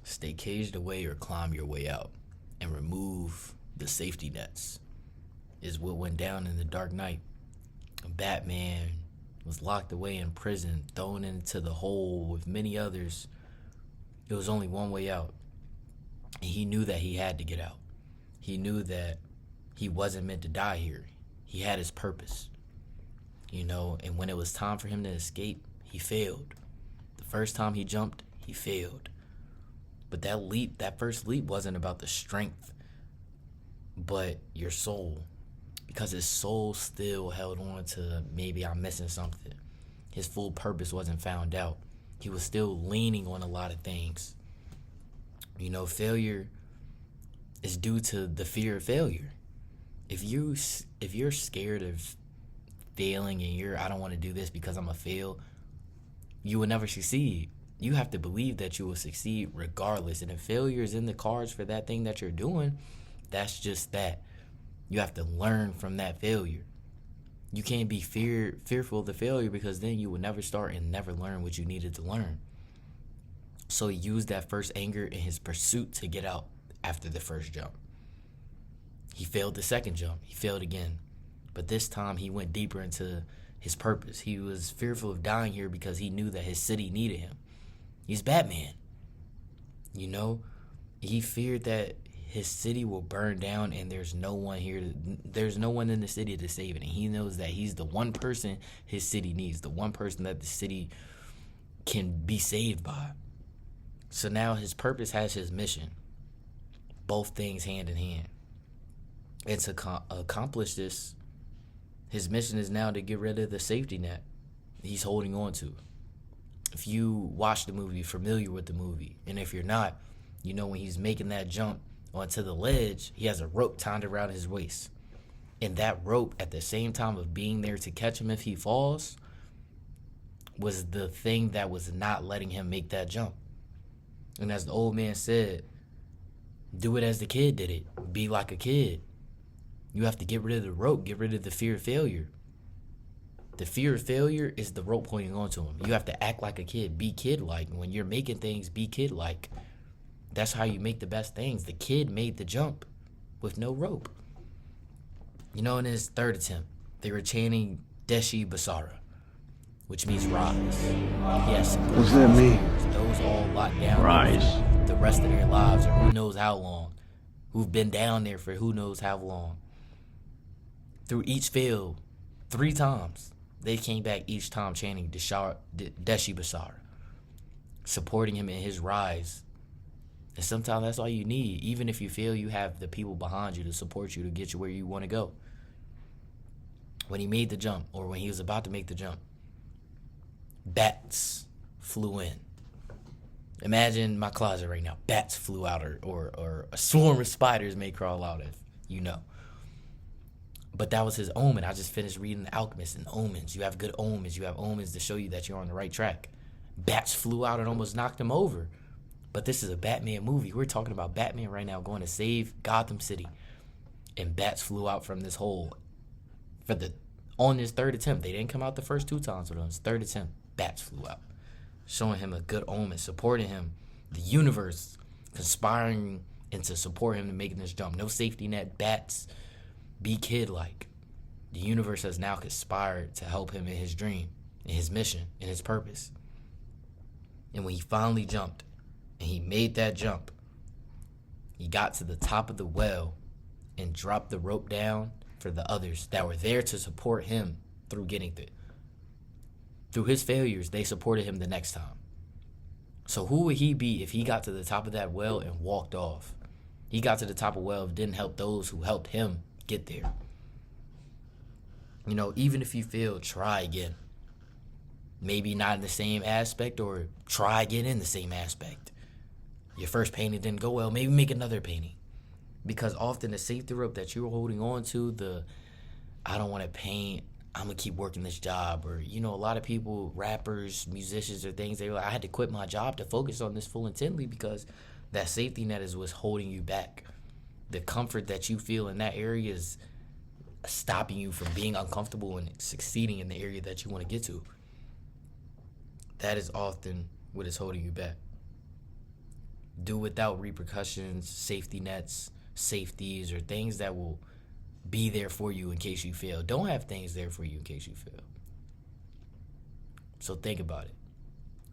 Stay caged away or climb your way out and remove the safety nets is what went down in the Dark Knight. Batman was locked away in prison, thrown into the hole with many others. It was only one way out. And he knew that he had to get out. He knew that he wasn't meant to die here. He had his purpose. And when it was time for him to escape, he failed. The first time he jumped, he failed. But that first leap wasn't about the strength, but your soul. Because his soul still held on to, maybe I'm missing something. His full purpose wasn't found out. He was still leaning on a lot of things. Failure is due to the fear of failure. If you're scared of failing and I don't want to do this because I'm gonna fail, you will never succeed. You have to believe that you will succeed regardless. And if failure is in the cards for that thing that you're doing, that's just that. You have to learn from that failure. You can't be fearful of the failure, because then you will never start and never learn what you needed to learn. So he used that first anger in his pursuit to get out after the first jump. He failed the second jump. He failed again. But this time he went deeper into his purpose. He was fearful of dying here because he knew that his city needed him. He's Batman. He feared that his city will burn down and there's no one in the city to save it. And he knows that he's the one person his city needs, the one person that the city can be saved by. So now his purpose has his mission, both things hand in hand. And to accomplish this, his mission is now to get rid of the safety net he's holding on to. If you watch the movie, familiar with the movie, and if you're not, when he's making that jump onto the ledge, he has a rope tied around his waist. And that rope, at the same time of being there to catch him if he falls, was the thing that was not letting him make that jump. And as the old man said, do it as the kid did it. Be like a kid. You have to get rid of the rope, get rid of the fear of failure. The fear of failure is the rope pointing onto him. You have to act like a kid, be kid-like. When you're making things, be kid-like. That's how you make the best things. The kid made the jump with no rope. In his third attempt, they were chanting Deshi Basara, which means rise. Yes. What does that mean? Those all locked down Rise. the rest of their lives, or who knows how long, who've been down there for who knows how long. Through each fail, 3 times, they came back each time chanting Deshi Basara, supporting him in his rise. And sometimes that's all you need. Even if you fail, you have the people behind you to support you to get you where you want to go. When he made the jump, or when he was about to make the jump, bats flew in. Imagine my closet right now. Bats flew out, or a swarm of spiders may crawl out of, But that was his omen. I just finished reading The Alchemist and omens. You have good omens. You have omens to show you that you're on the right track. Bats flew out and almost knocked him over. But this is a Batman movie. We're talking about Batman right now going to save Gotham City. And bats flew out from this hole on his third attempt. They didn't come out the first 2 times, but on his third attempt, bats flew out. Showing him a good omen, supporting him. The universe conspiring into support him to making this jump. No safety net, bats. Be kid-like. The universe has now conspired to help him in his dream, in his mission, in his purpose. And when he finally jumped, and he made that jump, he got to the top of the well and dropped the rope down for the others that were there to support him through getting there. Through his failures, they supported him the next time. So who would he be if he got to the top of that well and walked off? He got to the top of the well and didn't help those who helped him get there. Even if you fail, try again. Maybe not in the same aspect, or try again in the same aspect. Your first painting didn't go well, maybe make another painting. Because often the safety rope that you're holding on to, I don't want to paint, I'm going to keep working this job. Or, a lot of people, rappers, musicians or things, I had to quit my job to focus on this full intently because that safety net is what's holding you back. The comfort that you feel in that area is stopping you from being uncomfortable and succeeding in the area that you want to get to. That is often what is holding you back. do without repercussions, safety nets, safeties, or things that will be there for you in case you fail. Don't have things there for you in case you fail. So think about it.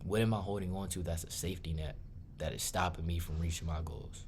What am I holding on to that's a safety net that is stopping me from reaching my goals?